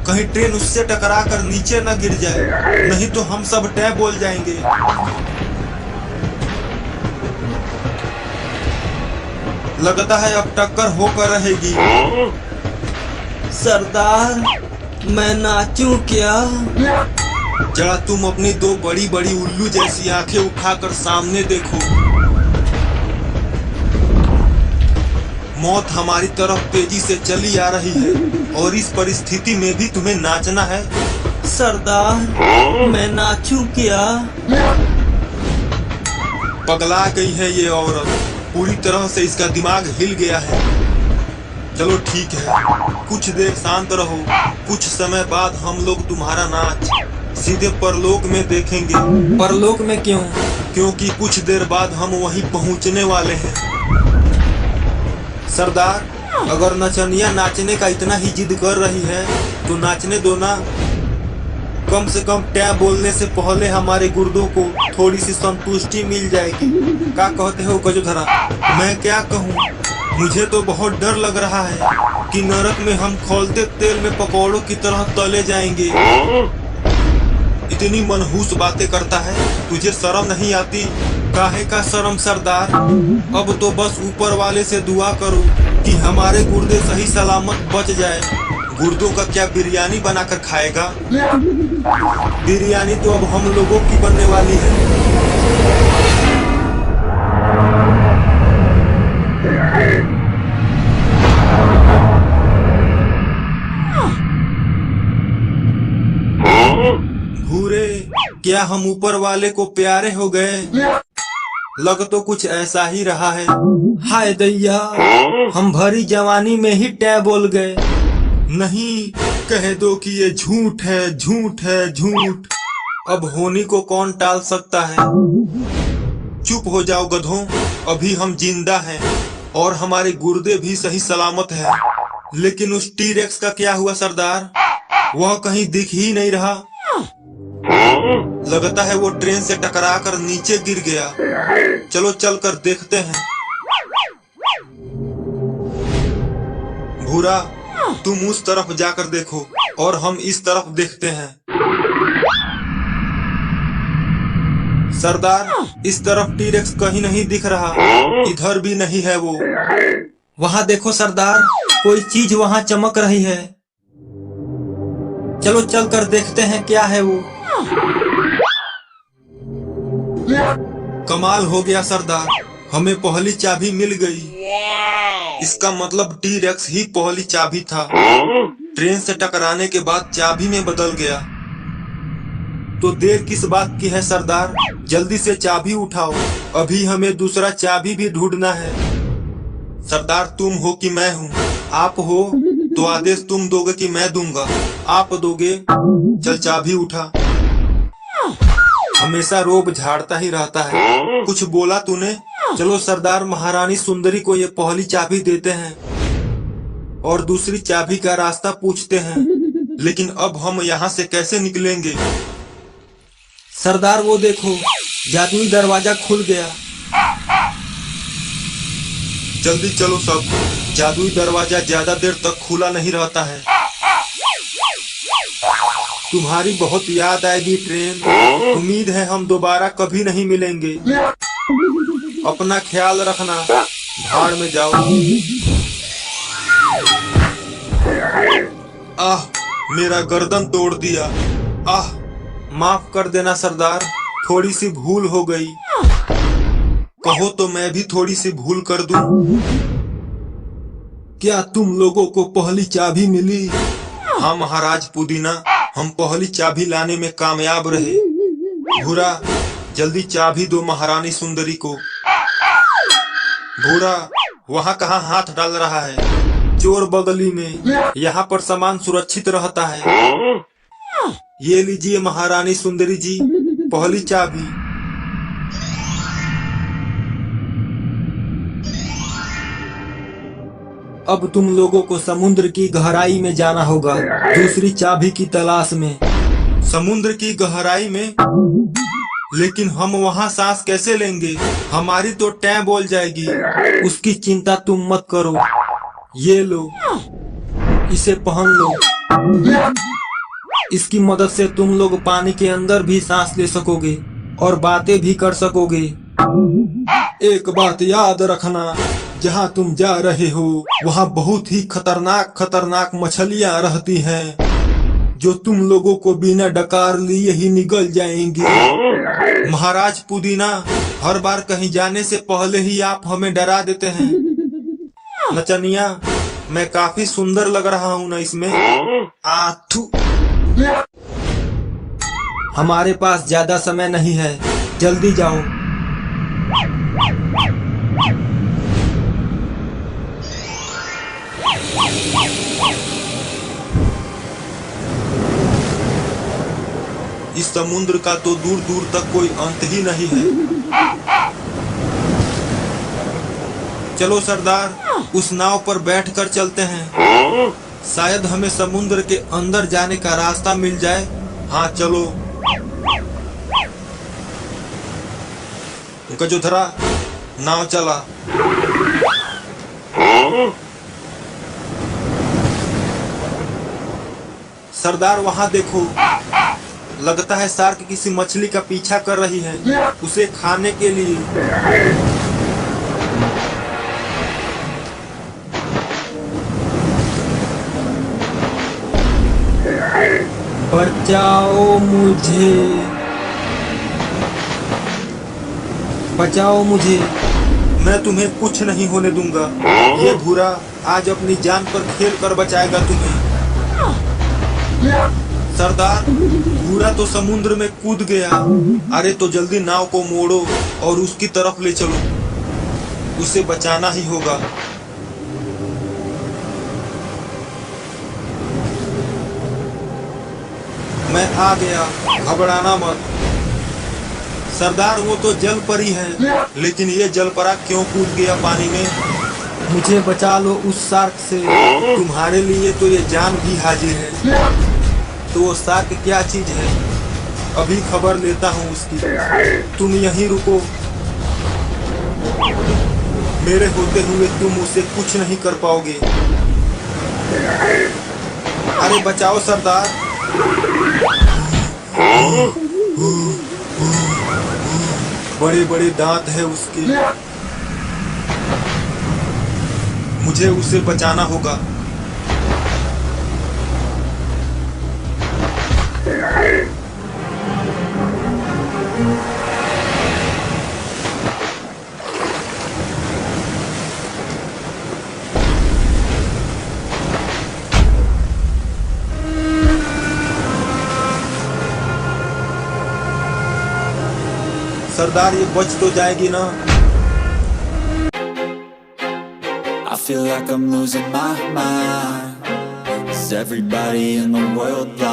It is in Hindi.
कहीं ट्रेन उससे टकरा कर नीचे न गिर जाए, नहीं तो हम सब टै बोल जाएंगे। लगता है अब टक्कर होकर रहेगी। सरदार, मैं नाचूं क्या? जरा तुम अपनी दो बड़ी बड़ी उल्लू जैसी आंखें उठाकर सामने देखो। मौत हमारी तरफ तेजी से चली आ रही है और इस परिस्थिति में भी तुम्हें नाचना है। सरदार, मैं नाचूं क्या? पगला गई है ये औरत, पूरी तरह से इसका दिमाग हिल गया है। चलो ठीक है, कुछ देर शांत रहो। कुछ समय बाद हम लोग तुम्हारा नाच सीधे परलोक में देखेंगे। परलोक में क्यों? क्योंकि कुछ देर बाद हम वहीं पहुंचने वाले हैं। सरदार, अगर नचनिया नाचने का इतना ही जिद कर रही है तो नाचने दो ना। कम से कम टै बोलने से पहले हमारे गुर्दों को थोड़ी सी संतुष्टि मिल जाएगी। क्या कहते हो गजोधरा? मैं क्या कहूँ, मुझे तो बहुत डर लग रहा है कि नरक में हम खौलते तेल में पकौड़ों की तरह तले जाएंगे। इतनी मनहूस बातें करता है, तुझे शर्म नहीं आती? काहे का शर्म सरदार? अब तो बस ऊपर वाले से दुआ करो कि हमारे गुर्दे सही सलामत बच जाए। गुर्दों का क्या बिरयानी बनाकर खाएगा? बिरयानी तो अब हम लोगों की बनने वाली है। भूरे, क्या हम ऊपर वाले को प्यारे हो गए? लग तो कुछ ऐसा ही रहा है। हाय दैया, हम भरी जवानी में ही टै बोल गए। नहीं, कह दो कि ये झूठ है, झूठ है, झूठ। अब होनी को कौन टाल सकता है? चुप हो जाओ गधों, अभी हम जिंदा हैं और हमारे गुर्दे भी सही सलामत है। लेकिन उस टी-रेक्स का क्या हुआ सरदार? वह कहीं दिख ही नहीं रहा। लगता है वो ट्रेन से टकरा कर नीचे गिर गया। चलो चल कर देखते हैं। भूरा, तुम उस तरफ जाकर देखो और हम इस तरफ देखते हैं। सरदार, इस तरफ टी-रेक्स कहीं नहीं दिख रहा। इधर भी नहीं है वो। वहाँ देखो सरदार, कोई चीज वहाँ चमक रही है। चलो चल कर देखते हैं क्या है वो। कमाल हो गया सरदार, हमें पहली चाबी मिल गई। इसका मतलब टी-रेक्स ही पहली चाबी था। ट्रेन से टकराने के बाद चाबी में बदल गया। तो देर किस बात की है सरदार? जल्दी से चाबी उठाओ, अभी हमें दूसरा चाबी भी ढूंढना है। सरदार, तुम हो कि मैं हूँ? आप हो तो आदेश तुम दोगे कि मैं दूंगा? आप दोगे। चल चाबी उठा। हमेशा रोब झाड़ता ही रहता है। कुछ बोला तूने? चलो सरदार, महारानी सुंदरी को ये पहली चाबी देते हैं और दूसरी चाबी का रास्ता पूछते हैं। लेकिन अब हम यहाँ से कैसे निकलेंगे? सरदार, वो देखो, जादुई दरवाजा खुल गया। जल्दी चलो सब, जादुई दरवाजा ज्यादा देर तक खुला नहीं रहता है। तुम्हारी बहुत याद आएगी ट्रेन। उम्मीद है हम दोबारा कभी नहीं मिलेंगे। अपना ख्याल रखना। भाड़ में जाओ। आह, मेरा गर्दन तोड़ दिया। आह, माफ कर देना सरदार, थोड़ी सी भूल हो गई। कहो तो मैं भी थोड़ी सी भूल कर दूं। क्या तुम लोगों को पहली चाबी मिली? हाँ महाराज पुदीना, हम पहली चाबी लाने में कामयाब रहे। भूरा, जल्दी चाबी दो महारानी सुंदरी को। भूरा, वहाँ कहाँ हाथ डाल रहा है? चोर बगली में, यहाँ पर सामान सुरक्षित रहता है। ये लीजिए महारानी सुंदरी जी, पहली चाबी। अब तुम लोगों को समुद्र की गहराई में जाना होगा, दूसरी चाबी की तलाश में। समुद्र की गहराई में? लेकिन हम वहाँ सांस कैसे लेंगे? हमारी तो टै बोल जाएगी। उसकी चिंता तुम मत करो, ये लो, इसे पहन लो। इसकी मदद से तुम लोग पानी के अंदर भी सांस ले सकोगे और बातें भी कर सकोगे। एक बात याद रखना, जहाँ तुम जा रहे हो वहाँ बहुत ही खतरनाक खतरनाक मछलियाँ रहती हैं जो तुम लोगों को बिना डकार लिए ही निगल जाएंगी। महाराज पुदीना, हर बार कहीं जाने से पहले ही आप हमें डरा देते हैं। नचनिया, मैं काफी सुंदर लग रहा हूँ ना इसमें? आथू। हमारे पास ज्यादा समय नहीं है, जल्दी जाओ। इस समुद्र का तो दूर दूर तक कोई अंत ही नहीं है। चलो सरदार, उस नाव पर बैठकर चलते हैं। शायद हमें समुद्र के अंदर जाने का रास्ता मिल जाए। हाँ चलो। गजोधरा, नाव चला। सरदार, वहाँ देखो, लगता है शार्क किसी मछली का पीछा कर रही है, उसे खाने के लिए। बचाओ मुझे, बचाओ मुझे। मैं तुम्हें कुछ नहीं होने दूंगा। ये भूरा आज अपनी जान पर खेल कर बचाएगा तुम्हें। सरदार, भूरा तो समुद्र में कूद गया। अरे तो जल्दी नाव को मोड़ो और उसकी तरफ ले चलो, उसे बचाना ही होगा। मैं आ गया, घबराना मत। सरदार, वो तो जल परी है, लेकिन ये जलपरा क्यों कूद गया पानी में? मुझे बचा लो उस शार्क से। तुम्हारे लिए तो ये जान भी हाजिर है। तो वो शार्क क्या चीज है? अभी खबर लेता हूँ उसकी। तुम यहीं रुको, मेरे होते हुए तुम उसे कुछ नहीं कर पाओगे। अरे बचाओ सरदार। बड़े बड़े दांत है उसके, मुझे उसे बचाना होगा। सरदार, ये बच तो जाएगी ना? I feel like I'm losing my mind. Is everybody in the world blind?